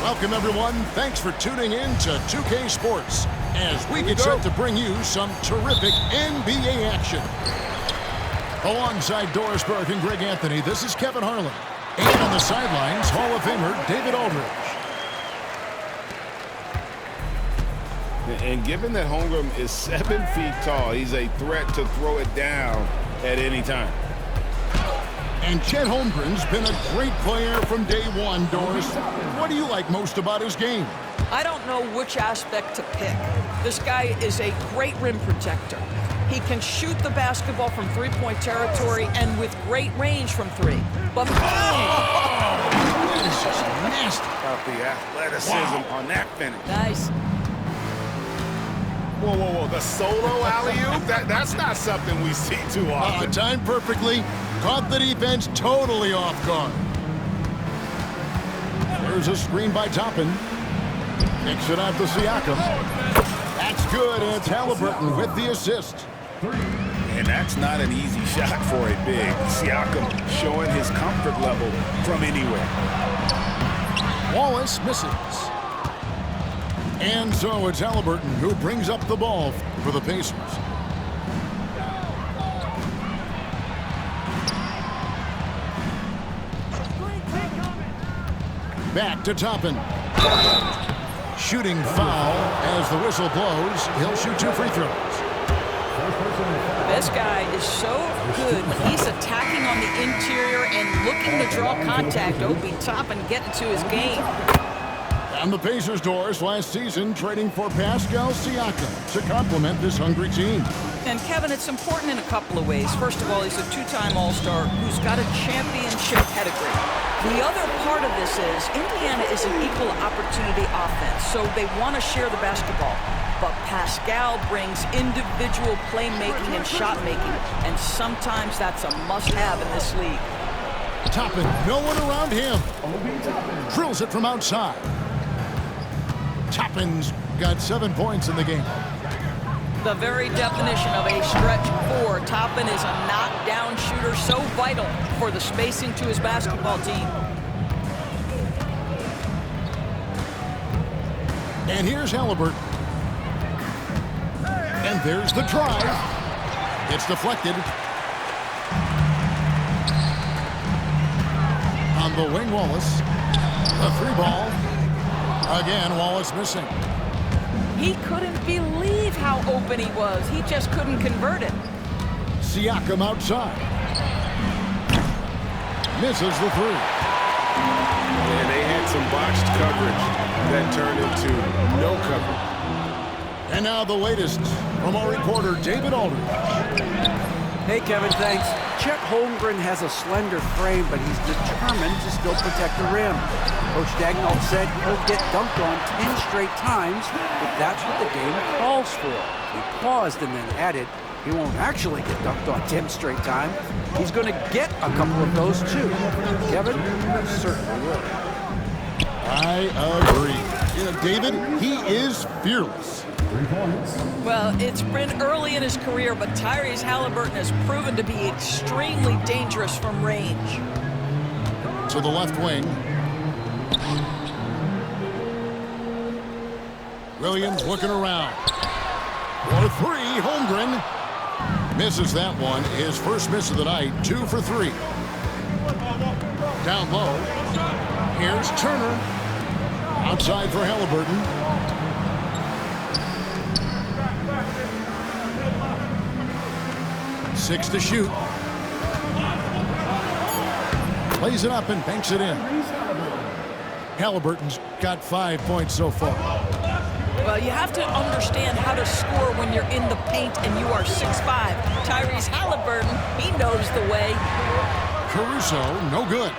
Welcome, everyone. Thanks for tuning in to 2K Sports as we get set to bring you some terrific NBA action. Alongside Doris Burke and Greg Anthony, this is Kevin Harlan. And on the sidelines, Hall of Famer David Aldridge. And given that Holmgren is 7 feet tall, he's a threat to throw it down at any time. And Chet Holmgren's been a great player from day one, Doris. What do you like most about his game? I don't know which aspect to pick. This guy is a great rim protector. He can shoot the basketball from three-point territory and with great range from three. But that is just nasty. About the athleticism on that finish. Nice. Whoa, whoa, whoa. The solo alley-oop? That's not something we see too often. Timed perfectly. Caught the defense totally off guard. There's a screen by Toppin. Kicks it out to Siakam. That's good, and it's Halliburton with the assist. And that's not an easy shot for a big. Siakam showing his comfort level from anywhere. Wallace misses. And so it's Halliburton who brings up the ball for the Pacers. Back to Toppin. Shooting foul as the whistle blows. He'll shoot 2 free throws. This guy is so good when he's attacking on the interior and looking to draw contact. Obi Toppin getting to his game. And the Pacers, Doris, last season trading for Pascal Siakam to complement this hungry team. And Kevin, it's important in a couple of ways. First of all, he's a 2-time All-Star who's got a championship pedigree. The other part of this is Indiana is an equal opportunity offense, so they want to share the basketball. But Pascal brings individual playmaking and shot making, and sometimes that's a must-have in this league. Toppin, no one around him. Drills it from outside. Toppin's got 7 points in the game. The very definition of a stretch 4. Toppin is a knockdown shooter, so vital for the spacing to his basketball team. And here's Halliburton. And there's the drive. It's deflected. On the wing, Wallace. The 3 ball. Again, Wallace missing. He couldn't believe how open he was. He just couldn't convert it. Siakam outside. Misses the 3. And they had some botched coverage that turned into no coverage. And now the latest from our reporter, David Aldridge. Hey, Kevin, thanks. Chet Holmgren has a slender frame, but he's determined to still protect the rim. Coach Dagnall said he'll get dunked on 10 straight times, but that's what the game calls for. He paused and then added, he won't actually get dunked on 10 straight times. He's going to get a couple of those, too. Kevin, certainly will. I agree. David, he is fearless. Well, it's been early in his career, but Tyrese Halliburton has proven to be extremely dangerous from range. To the left wing. Williams looking around. For 3, Holmgren. Misses that one. His first miss of the night. 2 for 3. Down low. Here's Turner. Outside for Halliburton. 6 to shoot. Plays it up and banks it in. Halliburton's got 5 points so far. Well, you have to understand how to score when you're in the paint and you are 6'5". Tyrese Halliburton, he knows the way. Caruso, no good.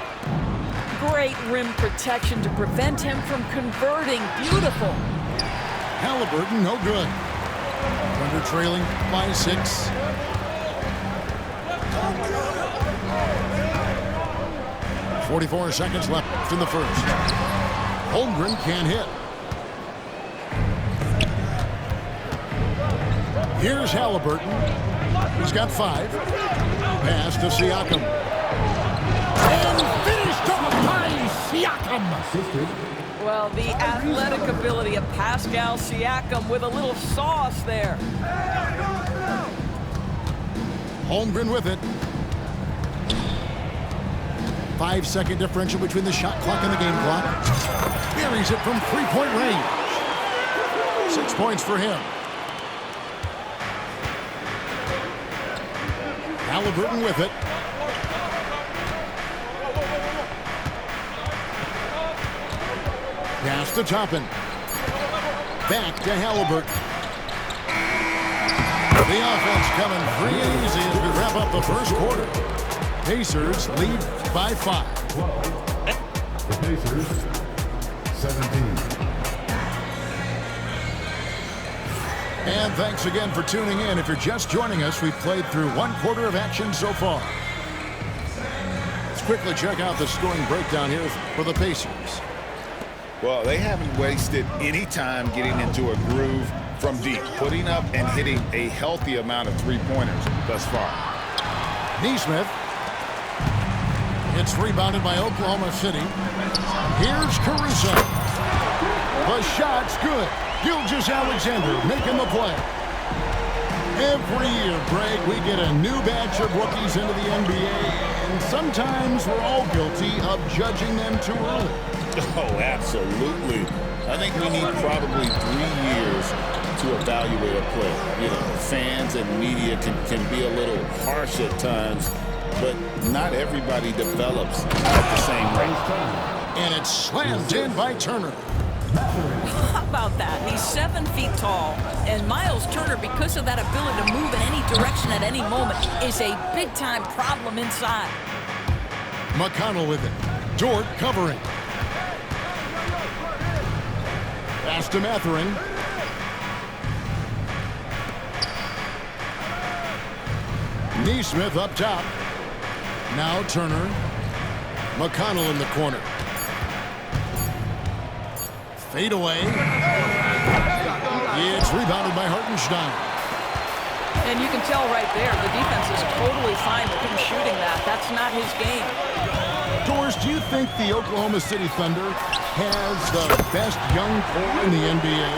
Great rim protection to prevent him from converting. Beautiful. Halliburton, no good. Thunder trailing by 6. 44 seconds left in the first. Holmgren can't hit. Here's Halliburton. He's got 5. Pass to Siakam. And finished off by Siakam. Well, the athletic ability of Pascal Siakam with a little sauce there. Holmgren with it. 5-second differential between the shot clock and the game clock. Buries it from 3-point range. 6 points for him. Halliburton with it. Pass to Toppin. Back to Halliburton. The offense coming free and easy as we wrap up the first quarter. Pacers lead by 5. The Pacers, 17. And thanks again for tuning in. If you're just joining us, we've played through 1 quarter of action so far. Let's quickly check out the scoring breakdown here for the Pacers. Well, they haven't wasted any time getting into a groove from deep, putting up and hitting a healthy amount of three-pointers thus far. Nesmith. It's rebounded by Oklahoma City. Here's Caruso. The shot's good. Gilgeous-Alexander making the play. Every year, Greg, we get a new batch of rookies into the NBA, and sometimes we're all guilty of judging them too early. Oh, absolutely. I think we need probably 3 years to evaluate a player. You know, fans and media can be a little harsh at times, but not everybody develops at the same rate. And it's slammed in by Turner. How about that? He's 7 feet tall, and Miles Turner, because of that ability to move in any direction at any moment, is a big-time problem inside. McConnell with it. Dort covering. Pass to Mathurin. Nesmith up top. Now Turner. McConnell in the corner. Fade away. It's rebounded by Hartenstein. And you can tell right there, the defense is totally fine with him shooting that. That's not his game. Doris, do you think the Oklahoma City Thunder has the best young core in the NBA?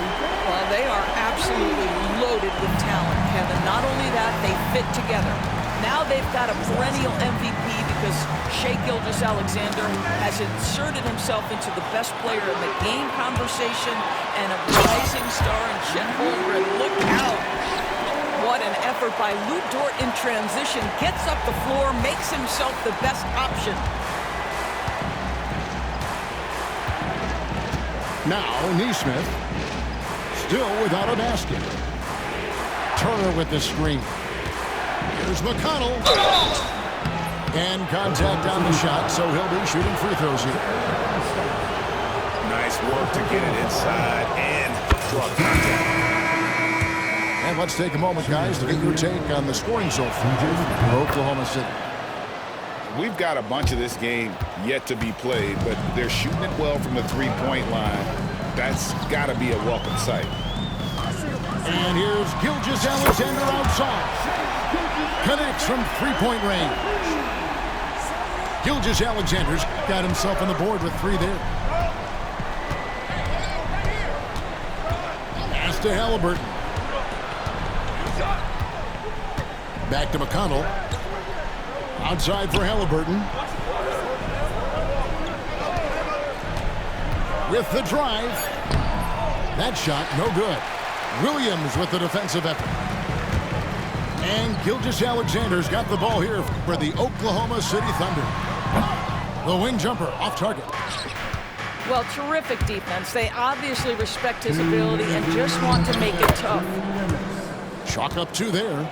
Well, they are absolutely loaded with talent, Kevin. Not only that, they fit together. Now they've got a perennial MVP because Shai Gilgeous-Alexander has inserted himself into the best player in the game conversation, and a rising star in Chet Holmgren. Look out. What an effort by Lou Dort in transition. Gets up the floor, makes himself the best option. Now Nesmith, still without a basket. Turner with the screen. Here's McConnell. And contact on the shot, so he'll be shooting free throws here. Nice work to get it inside and draw contact. And let's take a moment, guys, to get your take on the scoring so far for Oklahoma City. We've got a bunch of this game yet to be played, but they're shooting it well from the three-point line. That's got to be a welcome sight. And here's Gilgeous-Alexander outside. Connects from three-point range. Gilgeous-Alexander's got himself on the board with 3 there. Pass to Halliburton. Back to McConnell. Outside for Halliburton. With the drive. That shot, no good. Williams with the defensive effort. And Gilgeous-Alexander's got the ball here for the Oklahoma City Thunder. The wing jumper off target. Well, terrific defense. They obviously respect his ability and just want to make it tough. Chalk up 2 there.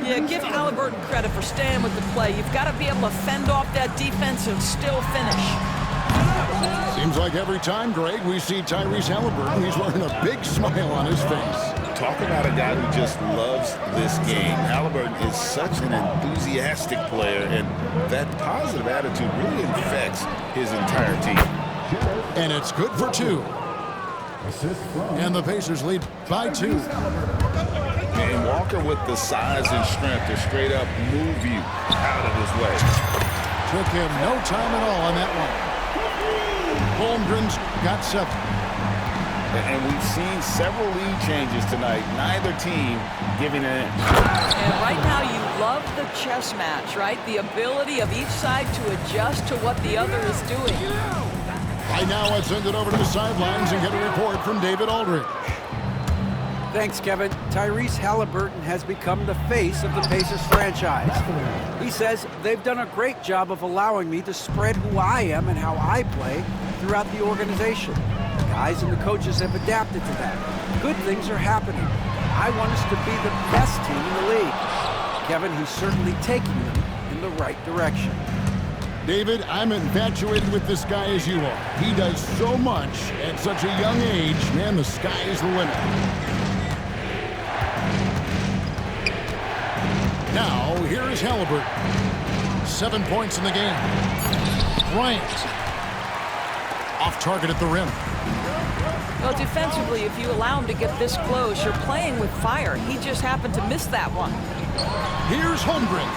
Yeah, give Halliburton credit for staying with the play. You've got to be able to fend off that defense and still finish. Seems like every time, Greg, we see Tyrese Halliburton, he's wearing a big smile on his face. Talk about a guy who just loves this game. Halliburton is such an enthusiastic player, and that positive attitude really infects his entire team. And it's good for 2. And the Pacers lead by 2. And Walker with the size and strength to straight up move you out of his way. Took him no time at all on that one. Holmgren's got 7. And we've seen several lead changes tonight. Neither team giving an inch. And right now you love the chess match, right? The ability of each side to adjust to what the other is doing. Right now, let's send it over to the sidelines and get a report from David Aldridge. Thanks, Kevin. Tyrese Halliburton has become the face of the Pacers franchise. He says they've done a great job of allowing me to spread who I am and how I play throughout the organization. The guys and the coaches have adapted to that. Good things are happening. I want us to be the best team in the league. Kevin, he's certainly taking them in the right direction. David, I'm infatuated with this guy as you are. He does so much at such a young age. Man, the sky is the limit. Now, here is Halliburton. 7 points in the game. Bryant. Off target at the rim. Well, defensively, if you allow him to get this close, you're playing with fire. He just happened to miss that one. Here's Holmgren.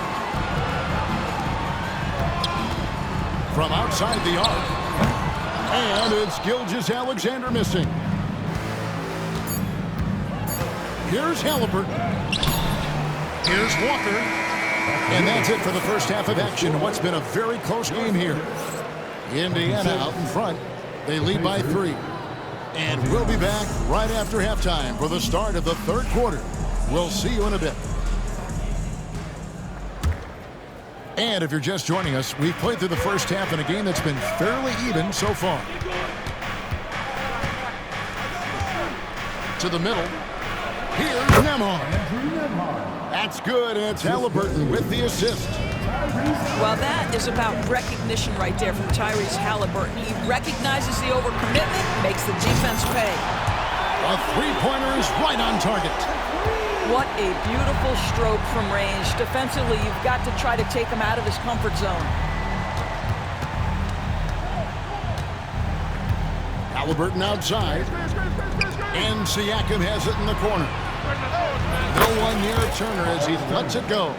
From outside the arc. And it's Gilgeous-Alexander missing. Here's Halliburton. Here's Walker. And that's it for the first half of action. What's been a very close game here. Indiana out in front. They lead by 3. And we'll be back right after halftime for the start of the third quarter. We'll see you in a bit. And if you're just joining us, we've played through the first half in a game that's been fairly even so far. To the middle. Here's Nembhard. That's good, and it's Halliburton with the assist. Well, that is about recognition right there from Tyrese Halliburton. He recognizes the overcommitment, makes the defense pay. A three-pointer is right on target. What a beautiful stroke from range. Defensively, you've got to try to take him out of his comfort zone. Halliburton outside. And Siakam has it in the corner. No one near Turner as he lets it go.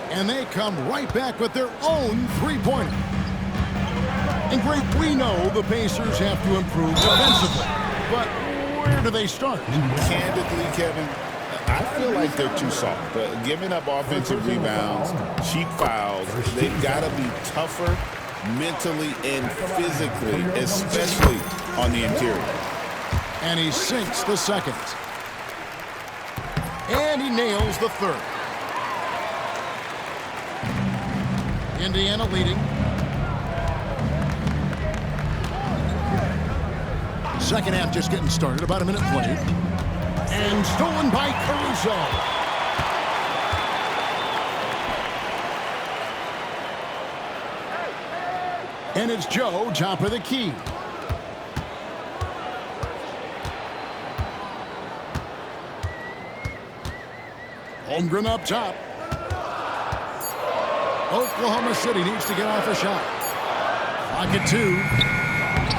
And they come right back with their own three-pointer. And Greg, we know the Pacers have to improve defensively. But where do they start? Candidly, Kevin, I feel like they're too soft. Giving up offensive rebounds, cheap fouls, they've got to be tougher mentally and physically, especially on the interior. And he sinks the second. And he nails the third. Indiana leading. Second half just getting started. About a minute played. And stolen by Caruso. And it's Joe, top of the key. Holmgren up top. Oklahoma City needs to get off a shot. Clock at 2.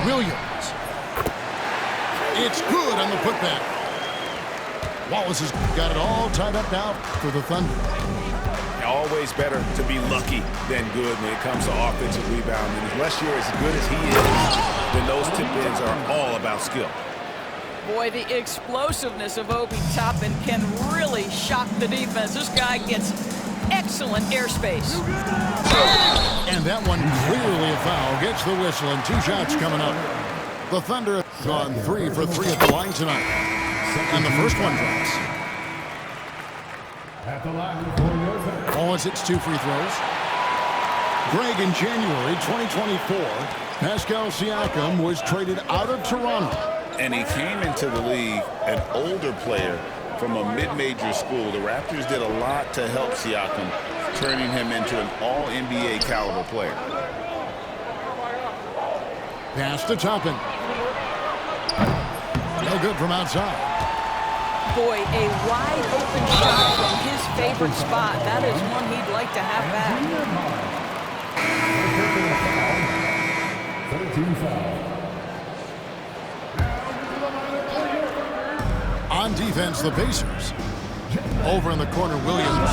Williams. It's good on the putback. Wallace has got it all tied up now for the Thunder. Always better to be lucky than good when it comes to offensive rebounding. Unless you're as good as he is, then those tip-ins are all about skill. Boy, the explosiveness of Obi Toppin can really shock the defense. This guy gets excellent airspace. And that one clearly a foul. Gets the whistle and 2 shots coming up. The Thunder have gone 3 for 3 at the line tonight. And the first one drops. At the line for your second. Oh, it's 2 free throws. Greg, in January 2024, Pascal Siakam was traded out of Toronto. And he came into the league an older player from a mid-major school. The Raptors did a lot to help Siakam, turning him into an all-NBA caliber player. Pass to Toppin. No good from outside. Boy, a wide open shot from his favorite spot. That is one he'd like to have back. 13 foul. On defense, the Pacers. Over in the corner, Williams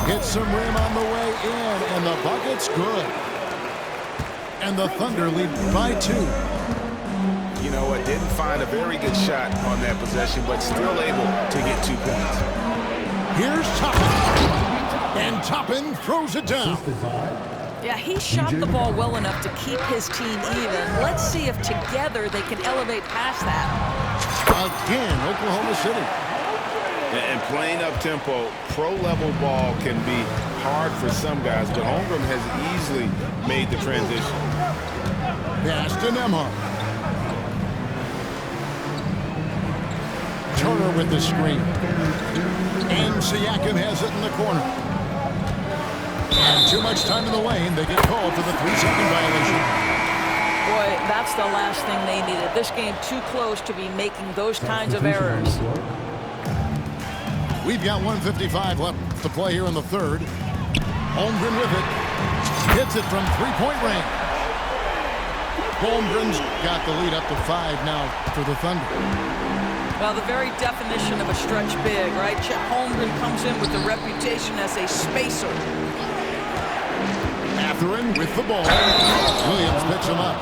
hits some rim on the way in, and the bucket's good. And the Thunder lead by 2. You know what? Didn't find a very good shot on that possession, but still able to get 2 points. Here's Toppin. And Toppin throws it down. Yeah, he shot the ball well enough to keep his team even. Let's see if together they can elevate past that. Again, Oklahoma City. And playing up-tempo, pro-level ball can be hard for some guys, but Holmgren has easily made the transition. Pass to Nembhard. Turner with the screen. And Siakam has it in the corner. And too much time in the lane. They get called for the 3-second violation. Boy, that's the last thing they needed. This game too close to be making those kinds of errors. We've got 1:55 left to play here in the third. Holmgren with it. Hits it from 3-point range. Holmgren's got the lead up to 5 now for the Thunder. Well, the very definition of a stretch big, right? Chet Holmgren comes in with the reputation as a spacer. Mathurin with the ball. Williams picks him up.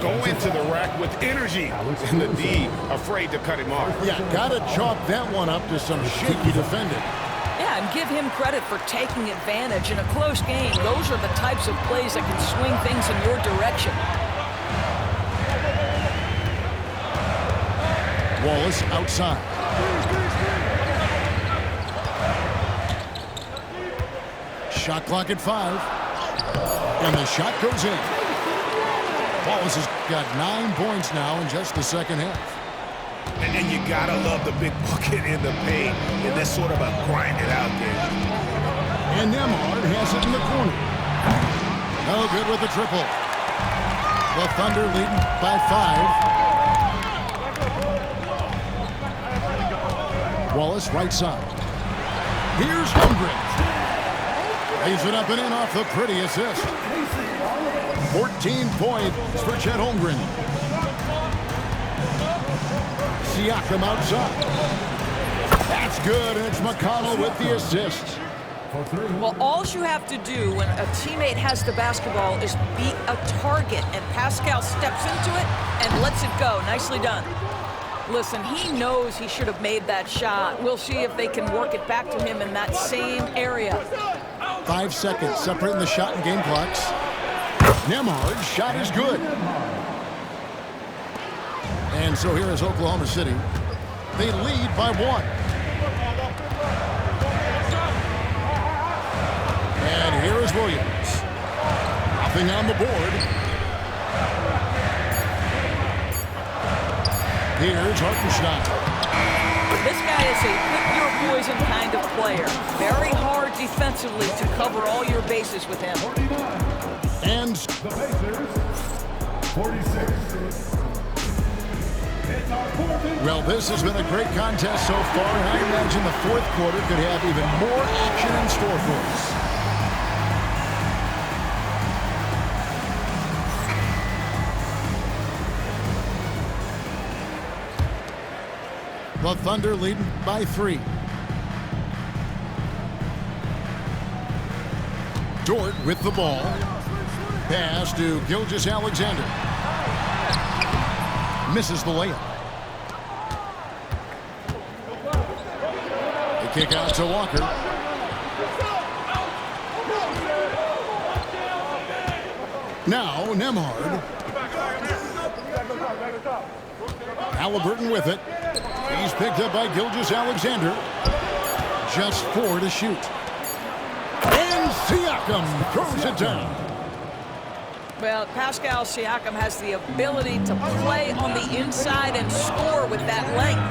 Going to the rack with energy, and the D afraid to cut him off. Yeah, gotta chalk that one up to some shaky defending. Yeah, and give him credit for taking advantage in a close game. Those are the types of plays that can swing things in your direction. Wallace outside. Shot clock at 5. And the shot goes in. Wallace has got 9 points now in just the second half. And you gotta love the big bucket in the paint in this sort of a grind-it-out game. And Nembhard has it in the corner. No good with the triple. The Thunder leading by 5. Wallace right side. Here's Holmgren. Lays it up and in off the pretty assist. 14 points for Chet Holmgren. Siakam outside. That's good, and it's McConnell with the assist. Well, all you have to do when a teammate has the basketball is beat a target, and Pascal steps into it and lets it go. Nicely done. Listen, he knows he should have made that shot. We'll see if they can work it back to him in that same area. 5 seconds separating the shot and game clocks. Nembhard's shot is good. And so here is Oklahoma City. They lead by 1. And here is Williams. Nothing on the board. Here's Hartenstein. This guy is a pick-your-poison kind of player. Very hard defensively to cover all your bases with him. And The Pacers, 46. well, this has been a great contest so far, and I imagine the fourth quarter could have even more action in store for us. The Thunder leading by 3. Dort with the ball. Pass to Gilgeous-Alexander. Misses the layup. They kick out to Walker. Now Nembhard. Halliburton with it. He's picked up by Gilgeous-Alexander. Just 4 to shoot. And Siakam throws it down. Well, Pascal Siakam has the ability to play on the inside and score with that length.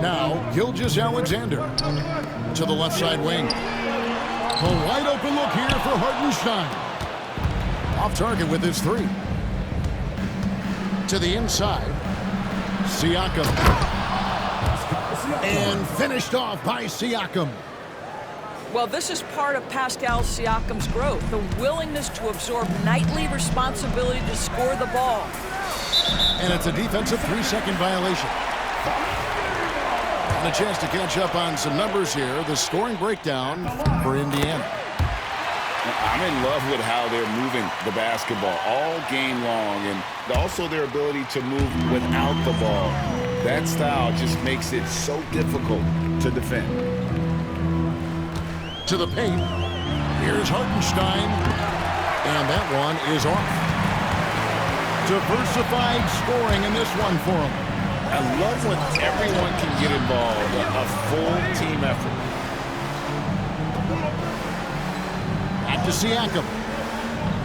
Now, Gilgeous-Alexander to the left side wing. A wide open look here for Hartenstein. Off target with his 3. To the inside. Siakam. And finished off by Siakam. Well, this is part of Pascal Siakam's growth, the willingness to absorb nightly responsibility to score the ball. And it's a defensive 3-second violation. And a chance to catch up on some numbers here. The scoring breakdown for Indiana. I'm in love with how they're moving the basketball all game long, and also their ability to move without the ball. That style just makes it so difficult to defend. To the paint. Here's Hartenstein. And that one is off. Diversified scoring in this one for him. I love when everyone can get involved, a full team effort. Back to Siakam.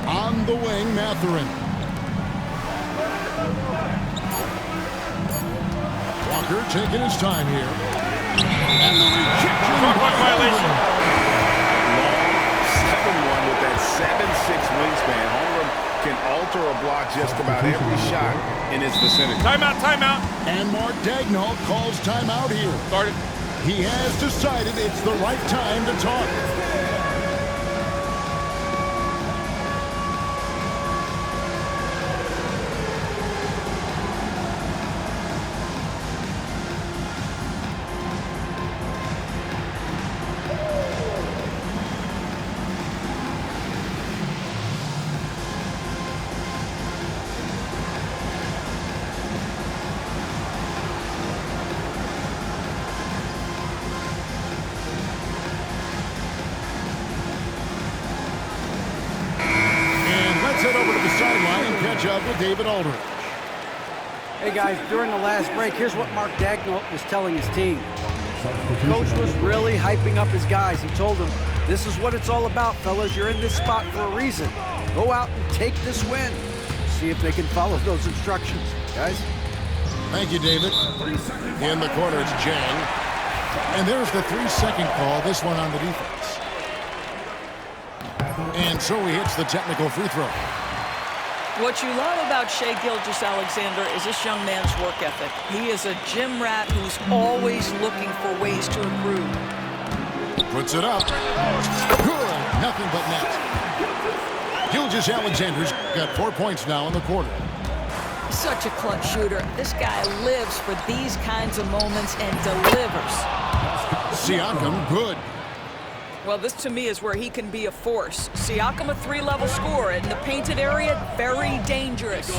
On the wing, Mathurin. Walker taking his time here. And the rejection violation. Long 7-1 with that 7'6" wingspan. Holmgren can alter a block just about every shot in his vicinity. Timeout, timeout. And Mark Daigneault calls timeout here. Started. He has decided it's the right time to talk. Head over to the sideline and catch up with David Aldridge. Hey guys, during the last break, here's what Mark Daigneault was telling his team. The coach was really hyping up his guys. He told them, this is what it's all about, fellas. You're in this spot for a reason. Go out and take this win. See if they can follow those instructions, guys. Thank you, David. In the corner, it's Jang. And there's the 3-second call, this one on the defense. And so he hits the technical free throw. What you love about Shai Gilgeous-Alexander is this young man's work ethic. He is a gym rat who's always looking for ways to improve. Puts it up. Good. Nothing but net. Gilgeous-Alexander's got 4 points now in the quarter. Such a clutch shooter. This guy lives for these kinds of moments and delivers. Siakam, good. Well, this to me is where he can be a force. Siakam, a 3-level scorer in the painted area, very dangerous.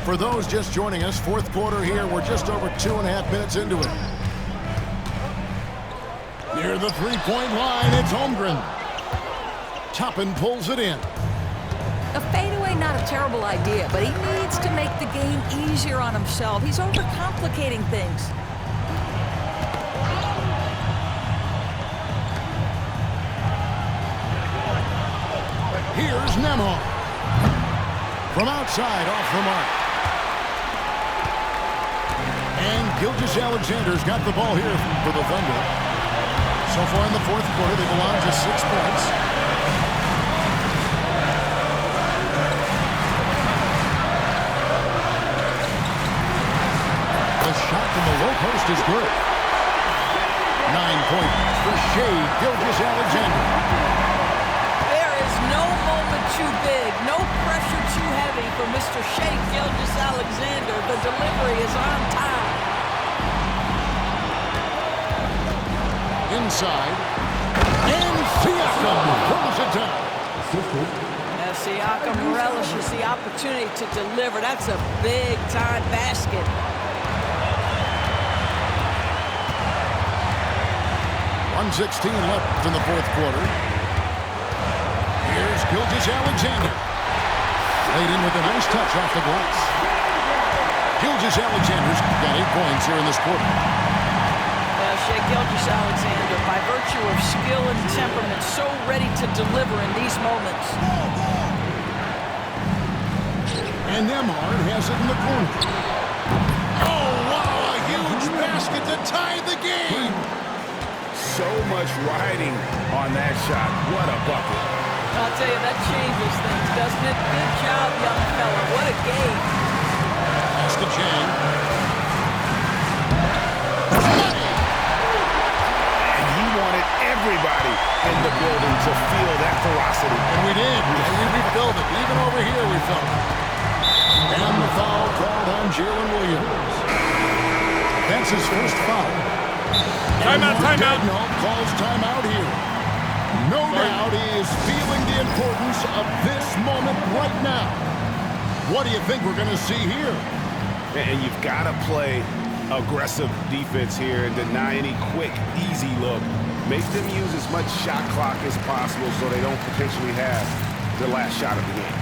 For those just joining us, fourth quarter here, we're just over 2.5 minutes into it. Near the three-point line, it's Holmgren. Toppin pulls it in. A fadeaway, not a terrible idea, but he needs to make the game easier on himself. He's overcomplicating things. Here's Nembhard. From outside, off the mark. And Gilgeous-Alexander's got the ball here for the Thunder. So far in the fourth quarter, they belong to 6 points. The shot from the low post is good. 9 points for Shai Gilgeous-Alexander. No moment too big, no pressure too heavy for Mr. Shai Gilgeous-Alexander. The delivery is on time. Inside. And Siakam pulls it down. As Siakam relishes the opportunity to deliver. That's a big-time basket. .116 left in the fourth quarter. Here's Gilgeous-Alexander. Laid in with a nice touch off the glass. Gilgeous-Alexander's got 8 points here in this quarter. Shai Gilgeous-Alexander, by virtue of skill and temperament, so ready to deliver in these moments. And Nembhard has it in the corner. Oh, wow, a huge basket to tie the game. So much riding on that shot. What a bucket. I'll tell you, that changes things, doesn't it? Good job, young fella. What a game. That's the chain. And he wanted everybody in the building to feel that ferocity. And we did. We felt it. Even over here, we felt it. And the foul called on Jalen Williams. That's his first foul. Timeout, timeout. Calls timeout here. No doubt he is feeling the importance of this moment right now. What do you think we're going to see here? And you've got to play aggressive defense here and deny any quick, easy look. Make them use as much shot clock as possible so they don't potentially have the last shot of the game.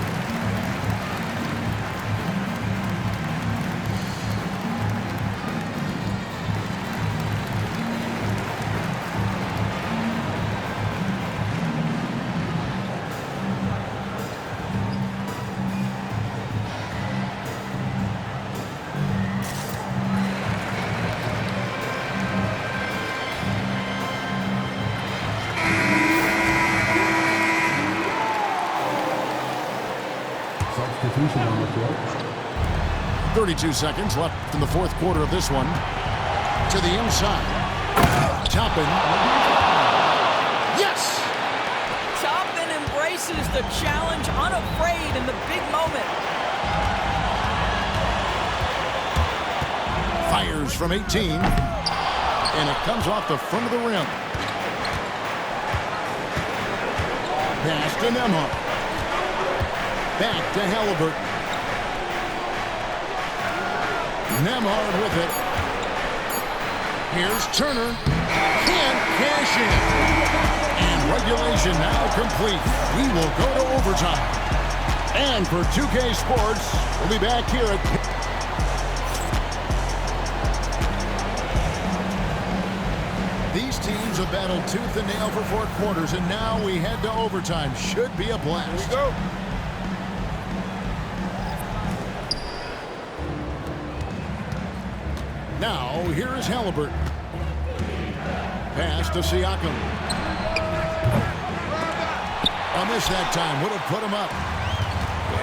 Substitution on the floor. 32 seconds left in the fourth quarter of this one. To the inside. Toppin. Yes! Toppin embraces the challenge, unafraid in the big moment. Fires from 18. And it comes off the front of the rim. Pass to Nembhard. Back to Halliburton. Nembhard with it. Here's Turner. Can't cash in. And regulation now complete. We will go to overtime. And for 2K Sports, we'll be back here at... These teams have battled tooth and nail for 4 quarters, and now we head to overtime. Should be a blast. Here we go. Now, here is Halliburton. Pass to Siakam. A miss that time. Would have put him up.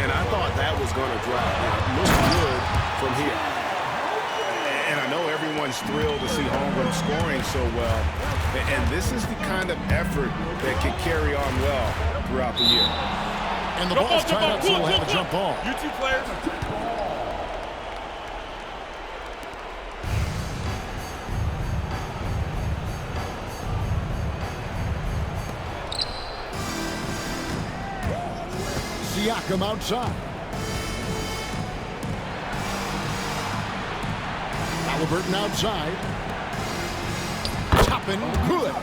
And I thought that was going to drop. It looked good from here. And I know everyone's thrilled to see Holmgren scoring so well. And this is the kind of effort that can carry on well throughout the year. And the ball's tied up, so we'll have a jump ball. You two players. Siakam outside. Halliburton outside. Toppin, good.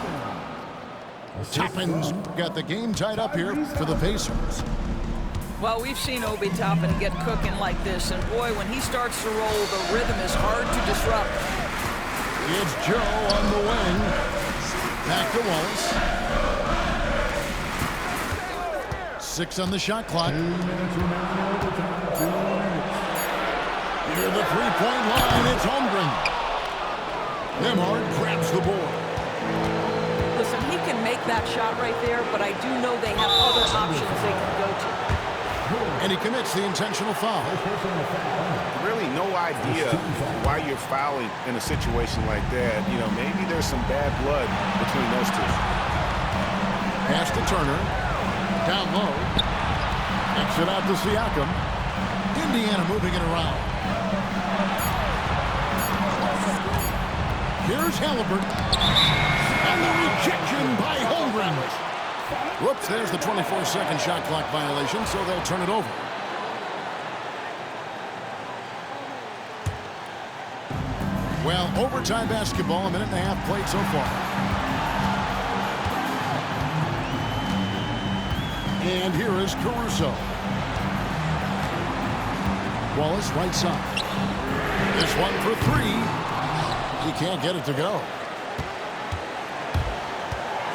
Toppin's got the game tied up here for the Pacers. Well, we've seen Obi Toppin get cooking like this, and boy, when he starts to roll, the rhythm is hard to disrupt. It's Joe on the wing. Back to Wallace. 6 on the shot clock. 2 minutes remaining overtime. 2 minutes. Near the three-point line, it's Holmgren. Nembhard grabs the board. Listen, he can make that shot right there, but I do know they have other options they can go to. And he commits the intentional foul. Really no idea why you're fouling in a situation like that. You know, maybe there's some bad blood between those two. Pass to Turner. Down low. Kicks it out to Siakam. Indiana moving it around. Here's Halliburton. And the rejection by Holmgren. Whoops, there's the 24-second shot clock violation, so they'll turn it over. Well, overtime basketball, a minute and a half played so far. And here is Caruso. Wallace right side. This one for 3. He can't get it to go.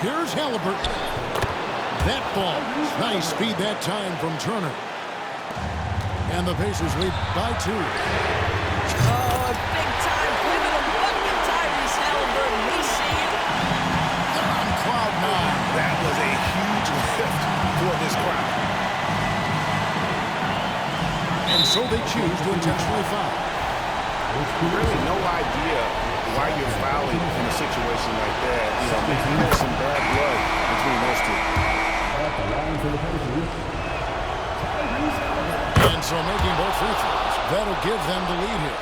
Here's Halliburton. That ball. Nice speed that time from Turner. And the Pacers lead by 2. Oh, big time pivotal bucket, Tyrese Halliburton. We see it. They're on cloud 9. That was a huge lift for this so they choose to intentionally foul. Really no idea why you're fouling in a situation like that. You know, maybe there's some bad blood between those two. At the line for the Pacers. And so making both free throws, that'll give them the lead here.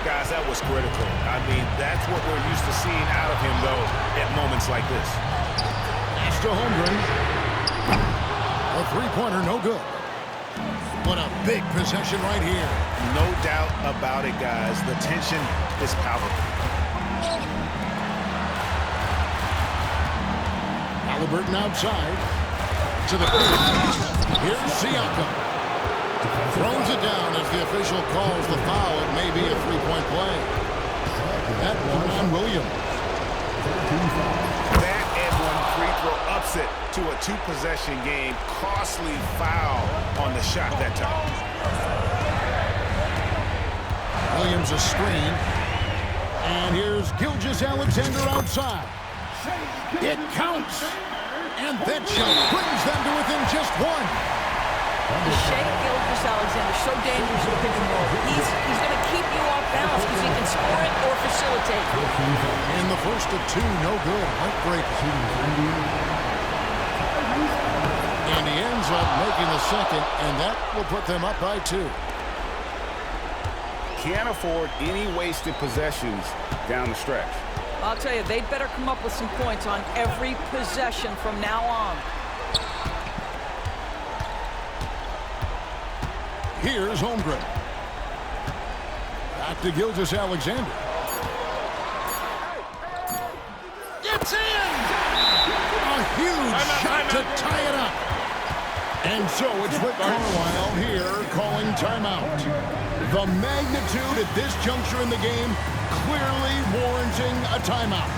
Guys, that was critical. I mean, that's what we're used to seeing out of him, though, at moments like this. Pass to Holmgren. A three-pointer, no good. What a big possession right here. No doubt about it, guys. The tension is palpable. Halliburton outside. To the paint. Here's Siakam. Throws it down as the official calls the foul. It may be a three-point play. That one on Williams. That and one free throw upset to a two-possession game. Costly foul on the shot that time. Williams a screen. And here's Gilgeous-Alexander outside. It counts. And that shot brings them to within just one. Shea Gilgeous-Alexander, so dangerous with pick and roll. He's going to keep you off balance because he can score it or facilitate. In the first of two, no good. Heartbreaker. And he ends up making the second, and that will put them up by 2. Can't afford any wasted possessions down the stretch. I'll tell you, they'd better come up with some points on every possession from now on. Here's Holmgren. Back to Gilgeous-Alexander. It's in! A huge shot to tie it up. And so it's Rick Carlisle here calling timeout. The magnitude at this juncture in the game clearly warranting a timeout.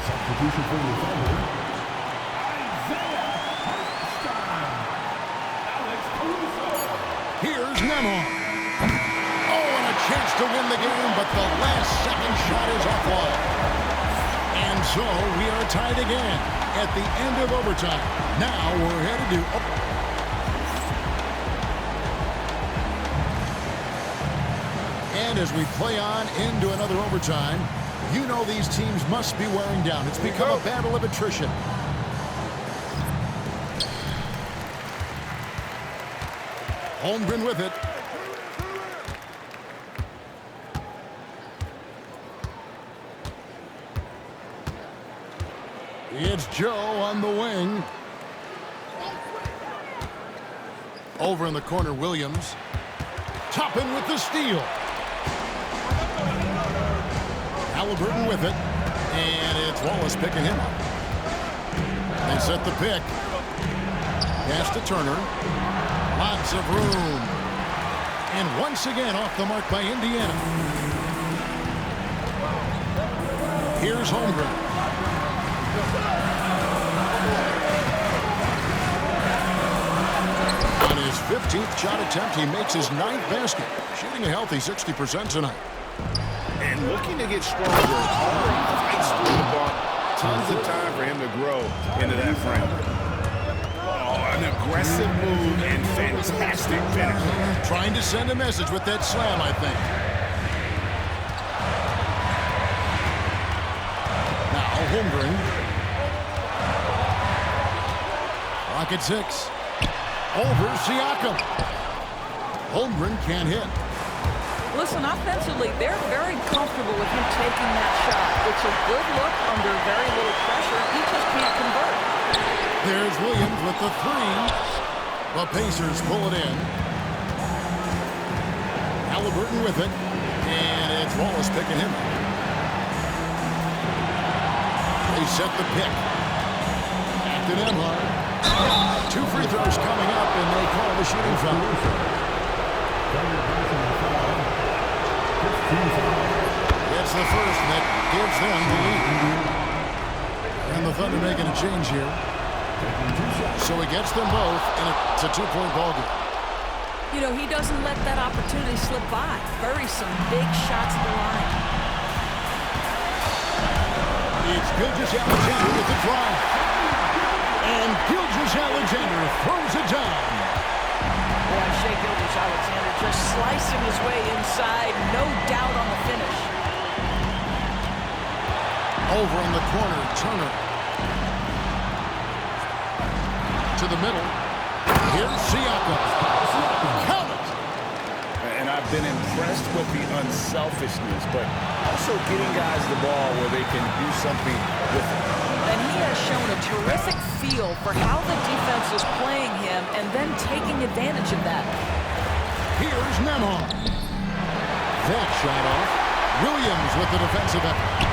Substitution for the offender. Here's Nemhard. Oh, and a chance to win the game, but the last second shot is offline. And so we are tied again at the end of overtime. Now we're headed to... And as we play on into another overtime, you know these teams must be wearing down. It's become a battle of attrition. Holmgren with it. It's Joe on the wing. Over in the corner, Williams. Toppin with the steal. Halliburton with it. And it's Wallace picking him up. They set the pick. Pass to Turner. Lots of room. And once again off the mark by Indiana. Here's Holmgren. On his 15th shot attempt, he makes his 9th basket. Shooting a healthy 60% tonight. And looking to get stronger, Holmgren fights through the ball. Tons of time for him to grow into that frame. Oh, an aggressive move and fantastic finish. Trying to send a message with that slam, I think. Now Holmgren. Rocket 6. Over Siakam. Holmgren can't hit. Listen, offensively, they're very comfortable with him taking that shot. It's a good look under very little pressure. He just can't convert. There's Williams with the 3. The Pacers pull it in. Halliburton with it. And it's Wallace picking him up. They set the pick. Back to Nemhard. 2 free throws coming up, and they call the shooting foul. It's the first that gives them the lead. And the Thunder making a change here. So he gets them both, and it's a 2-point ball game. You know, he doesn't let that opportunity slip by. Buries some big shots at the line. It's Gilgeous-Alexander with the drive. And Gilgeous-Alexander throws it down. Boy, Shai Gilgeous-Alexander just slicing his way inside. No doubt on the finish. Over in the corner, Turner. To the middle. Here's Siakam. Count it. And I've been impressed with the unselfishness, but also getting guys the ball where they can do something with it. And he has shown a terrific feel for how the defense is playing him and then taking advantage of that. Here's Nembhard. That shot off. Williams with the defensive effort.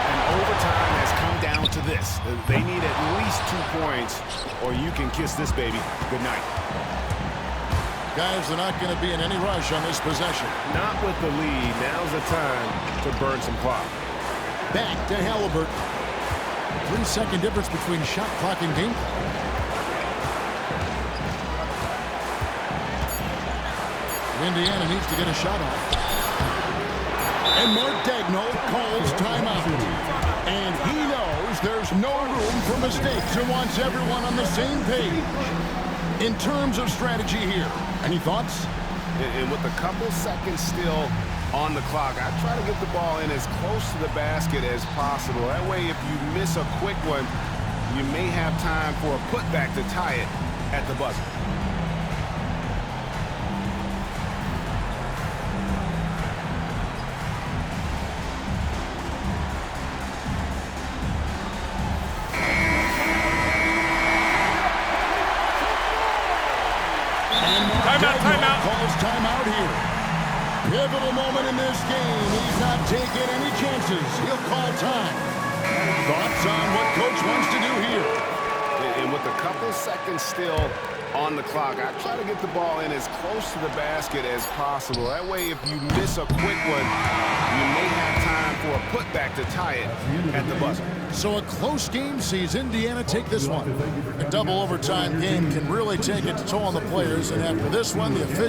And overtime has come down to this. They need at least 2 points, or you can kiss this baby goodnight. Guys, they're not going to be in any rush on this possession. Not with the lead. Now's the time to burn some clock. Back to Halliburton. 3-second difference between shot clock and game clock. Indiana needs to get a shot off. And Mark Daigneault calls timeout. And he knows there's no room for mistakes and wants everyone on the same page. In terms of strategy here, any thoughts? And with a couple seconds still on the clock, I try to get the ball in as close to the basket as possible. That way, if you miss a quick one, you may have time for a putback to tie it at the buzzer. Timeout. Calls timeout here. Pivotal moment in this game. He's not taking any chances. He'll call time. Thoughts on what coach wants to do here? And with a couple seconds still on the clock, I try to get the ball in as close to the basket as possible. That way, if you miss a quick one, you may have time for a putback to tie it at the buzzer. So a close game sees Indiana take this one. A double overtime game can really take its toll on the players, and after this one, the officials